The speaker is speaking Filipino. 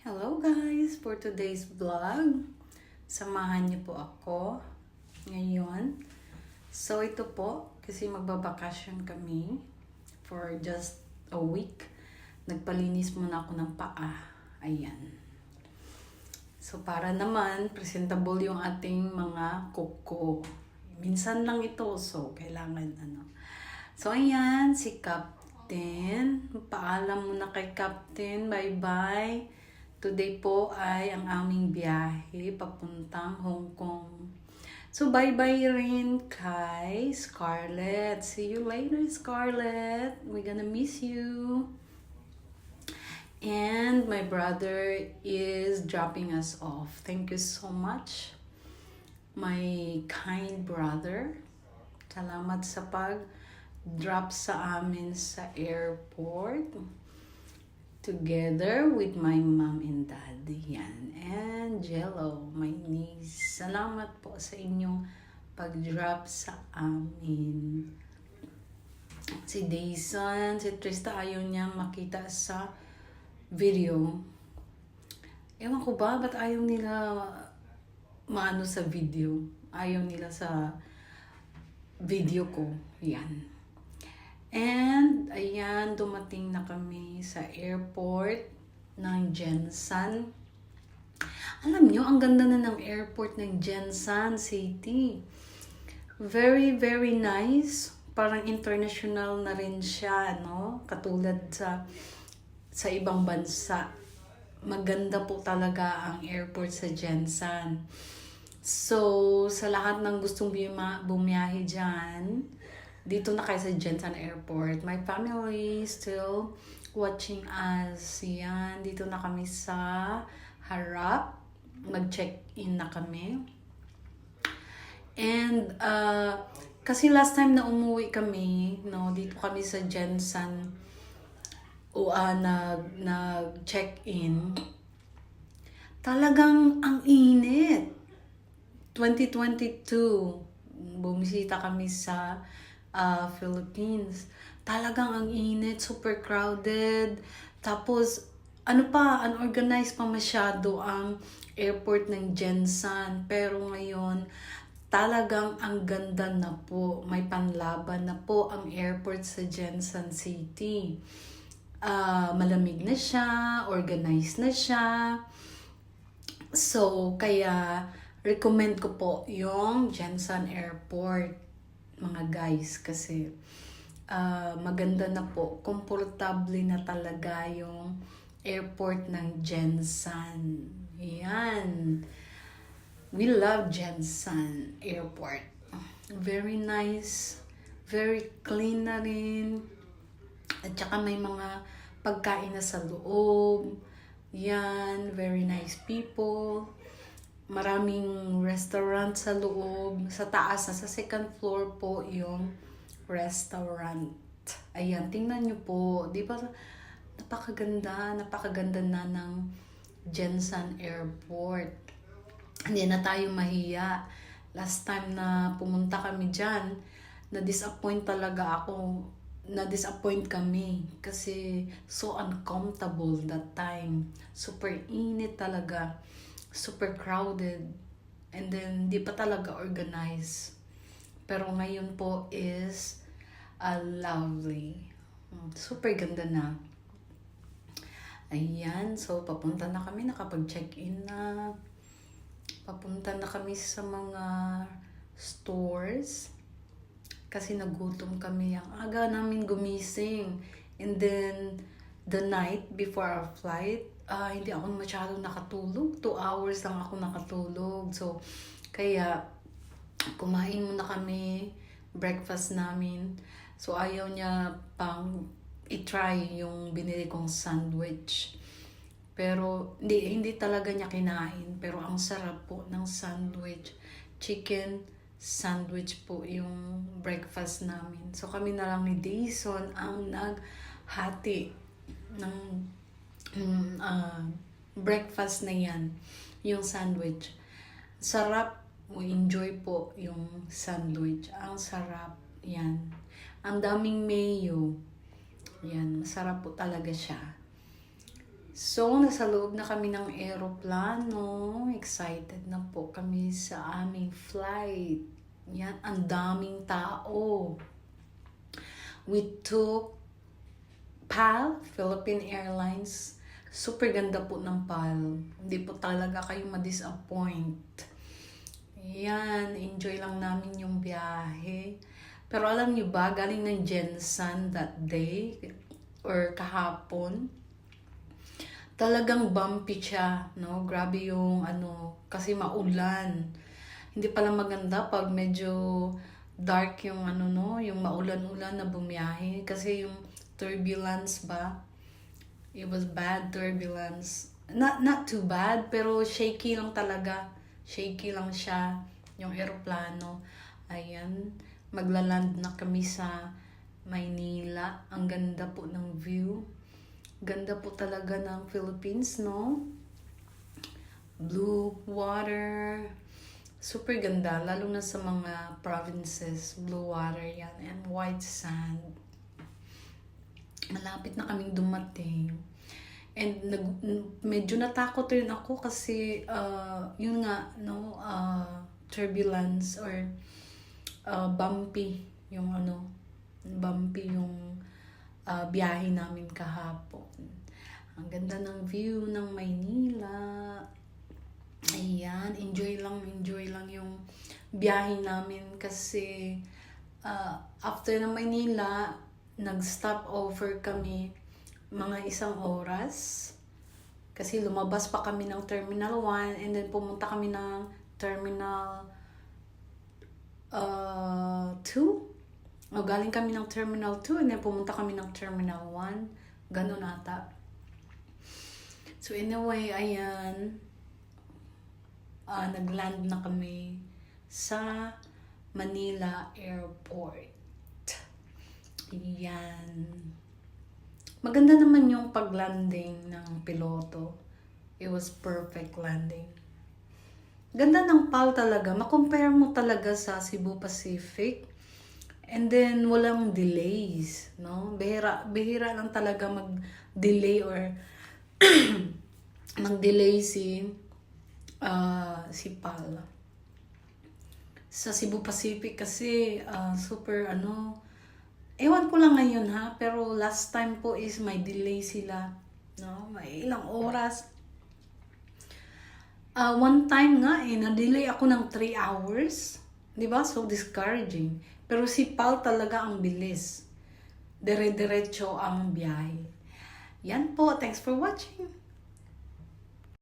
Hello guys! For today's vlog, samahan niyo po ako ngayon. So ito po, kasi magbabakasyon kami for just a week. Nagpalinis muna ako ng paa. Ayan. So para naman presentable yung ating mga kuko. Minsan lang ito, so kailangan ano. So ayan, si Captain. Paalam muna kay Captain. Bye-bye. Today po ay ang aming biyahe papuntang Hong Kong. So bye-bye rin kay Scarlett. See you later, Scarlett. We're gonna miss you. And my brother is dropping us off. Thank you so much, my kind brother. Salamat sa pag-drop sa amin sa airport. Together with my mom and dad. Yan. And Jello, my niece. Salamat po sa inyong pag-drop sa amin. Si Dayson, si Trista ayaw niyang makita sa video. Ewan ko ba, ba't ayaw nila maano sa video? Ayaw nila sa video ko. Yan. And, ayan, dumating na kami sa airport ng Jensan. Alam nyo, ang ganda na ng airport ng Jensan City. Very, very nice. Parang international na rin siya, no? Katulad sa ibang bansa. Maganda po talaga ang airport sa Jensan. So, sa lahat ng gustong bumiyahe dyan, dito na kayo sa Jensan Airport. My family still watching us. Yan, dito na kami sa harap. Mag-check-in na kami. And, kasi last time na umuwi kami, no, dito kami sa Jensan, nag-check-in. Talagang ang init. 2022, bumisita kami sa Philippines. Talagang ang init, super crowded. Tapos, unorganized pa masyado ang airport ng Jensan. Pero ngayon, talagang ang ganda na po. May panlaban na po ang airport sa Jensan City. Malamig na siya, organized na siya. So, kaya recommend ko po yung Jensan Airport, mga guys, kasi maganda na po, komportable na talaga yung airport ng Jensan. Yan. We love Jensan Airport. Very nice, very clean na rin. At saka may mga pagkain na sa loob. Yan, very nice people. Maraming restaurant sa loob. Sa taas, sa second floor po yung restaurant. Ayan, tingnan nyo po. Di ba, napakaganda na ng Jensan Airport. Hindi na tayo mahiya. Last time na pumunta kami dyan, na-disappoint talaga ako. Na-disappoint kami kasi so uncomfortable that time. Super init talaga. Super crowded, and then di pa talaga organized. Pero ngayon po is lovely. Super ganda na. Ayan, so papunta na kami, nakapag-check-in na. Papunta na kami sa mga stores kasi nagutom kami. Ang aga namin gumising, and then the night before our flight, hindi ako masyadong nakatulog. 2 hours lang ako nakatulog. So, kaya, kumain muna kami, breakfast namin. So, ayaw niya pang i-try yung binili kong sandwich. Pero, hindi talaga niya kinain. Pero, ang sarap po ng sandwich. Chicken sandwich po yung breakfast namin. So, kami na lang ni Dayson ang naghati ng breakfast na yan, yung sandwich. Sarap, we enjoy po yung sandwich. Ang sarap, yan. Ang daming mayo. Yan, masarap po talaga siya. So, nasa loob na kami ng eroplano. Excited na po kami sa aming flight. Yan, ang daming tao. We took PAL, Philippine Airlines. Super ganda po ng PAL. Hindi po talaga kayo ma-disappoint. Yan, enjoy lang namin yung biyahe. Pero alam nyo ba, galing ng Jensen that day, or kahapon, talagang bumpy siya, no? Grabe yung kasi maulan. Hindi pala maganda pag medyo dark yung yung maulan-ulan na bumiyahe. Kasi yung turbulence ba? It was bad turbulence. Not too bad, pero shaky lang talaga. Shaky lang siya, yung eroplano. Ayan, maglaland na kami sa Maynila. Ang ganda po ng view. Ganda po talaga ng Philippines, no? Blue water. Super ganda, lalo na sa mga provinces. Blue water yan. And white sand. Malapit na kaming dumating. And medyo natakot rin ako kasi yun nga, no? Turbulence or bumpy yung bumpy yung biyahe namin kahapon. Ang ganda ng view ng Maynila. Ayan, enjoy lang yung biyahe namin kasi after ng Maynila, nag-stop over kami mga 1 oras. Kasi lumabas pa kami ng Terminal 1 and then pumunta kami ng Terminal 2. Galing kami ng Terminal 2 and then pumunta kami ng Terminal 1. Ganun ata. So anyway, ayan. Nagland na kami sa Manila Airport. Ayan. Maganda naman yung paglanding ng piloto. It was perfect landing. Ganda ng PAL talaga. Ma-compare mo talaga sa Cebu Pacific. And then, walang delays, no? Bihira lang talaga mag-delay or mag-delay si PAL. Sa Cebu Pacific kasi, super ewan ko lang ngayon ha, pero last time po is may delay sila, no? May ilang oras. One time nga, na-delay ako ng 3 hours. Diba? So discouraging. Pero si PAL talaga ang bilis. Dire-diretso ang biyahe. Yan po. Thanks for watching.